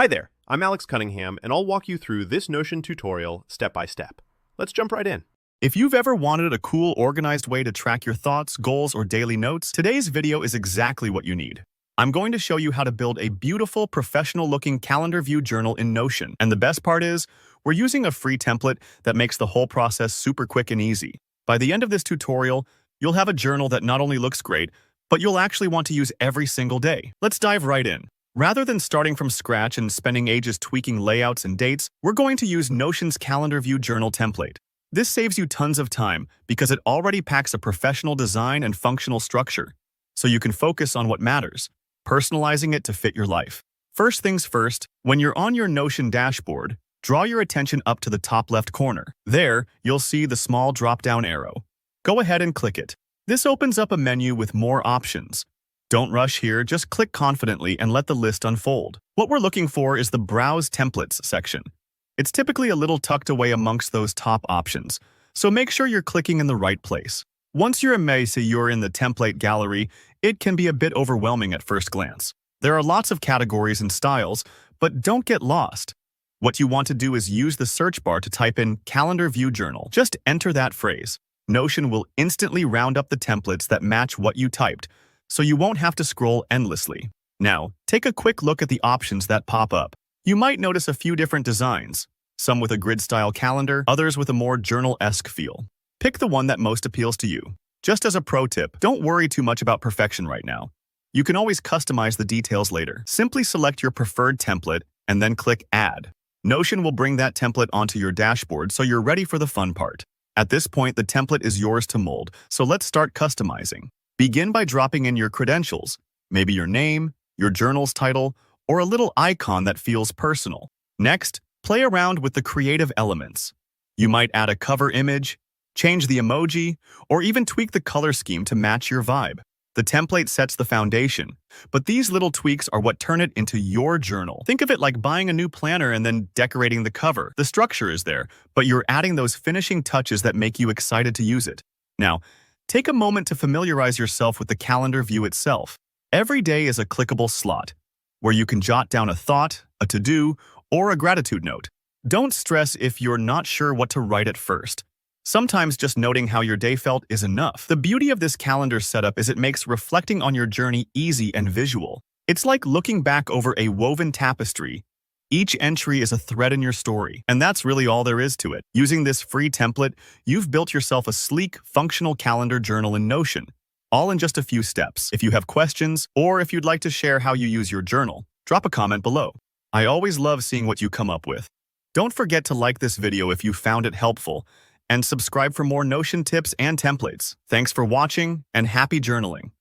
Hi there, I'm Alex Cunningham, and I'll walk you through this Notion tutorial step by step. Let's jump right in. If you've ever wanted a cool, organized way to track your thoughts, goals, or daily notes, today's video is exactly what you need. I'm going to show you how to build a beautiful, professional-looking calendar view journal in Notion. And the best part is, we're using a free template that makes the whole process super quick and easy. By the end of this tutorial, you'll have a journal that not only looks great, but you'll actually want to use every single day. Let's dive right in. Rather than starting from scratch and spending ages tweaking layouts and dates, we're going to use Notion's calendar view journal template. This saves you tons of time because it already packs a professional design and functional structure, so you can focus on what matters, personalizing it to fit your life. First things first, when you're on your Notion dashboard, draw your attention up to the top left corner. There, you'll see the small drop-down arrow. Go ahead and click it. This opens up a menu with more options. Don't rush here, just click confidently and let the list unfold. What we're looking for is the Browse Templates section. It's typically a little tucked away amongst those top options, so make sure you're clicking in the right place. Once you're amazed that you're in the template gallery, it can be a bit overwhelming at first glance. There are lots of categories and styles, but don't get lost. What you want to do is use the search bar to type in Calendar View Journal. Just enter that phrase. Notion will instantly round up the templates that match what you typed, so you won't have to scroll endlessly. Now, take a quick look at the options that pop up. You might notice a few different designs, some with a grid-style calendar, others with a more journal-esque feel. Pick the one that most appeals to you. Just as a pro tip, don't worry too much about perfection right now. You can always customize the details later. Simply select your preferred template and then click Add. Notion will bring that template onto your dashboard so you're ready for the fun part. At this point, the template is yours to mold, so let's start customizing. Begin by dropping in your credentials, maybe your name, your journal's title, or a little icon that feels personal. Next, play around with the creative elements. You might add a cover image, change the emoji, or even tweak the color scheme to match your vibe. The template sets the foundation, but these little tweaks are what turn it into your journal. Think of it like buying a new planner and then decorating the cover. The structure is there, but you're adding those finishing touches that make you excited to use it. Now, take a moment to familiarize yourself with the calendar view itself. Every day is a clickable slot, where you can jot down a thought, a to-do, or a gratitude note. Don't stress if you're not sure what to write at first. Sometimes just noting how your day felt is enough. The beauty of this calendar setup is it makes reflecting on your journey easy and visual. It's like looking back over a woven tapestry. Each entry is a thread in your story, and that's really all there is to it. Using this free template, you've built yourself a sleek, functional calendar journal in Notion, all in just a few steps. If you have questions, or if you'd like to share how you use your journal, drop a comment below. I always love seeing what you come up with. Don't forget to like this video if you found it helpful, and subscribe for more Notion tips and templates. Thanks for watching, and happy journaling.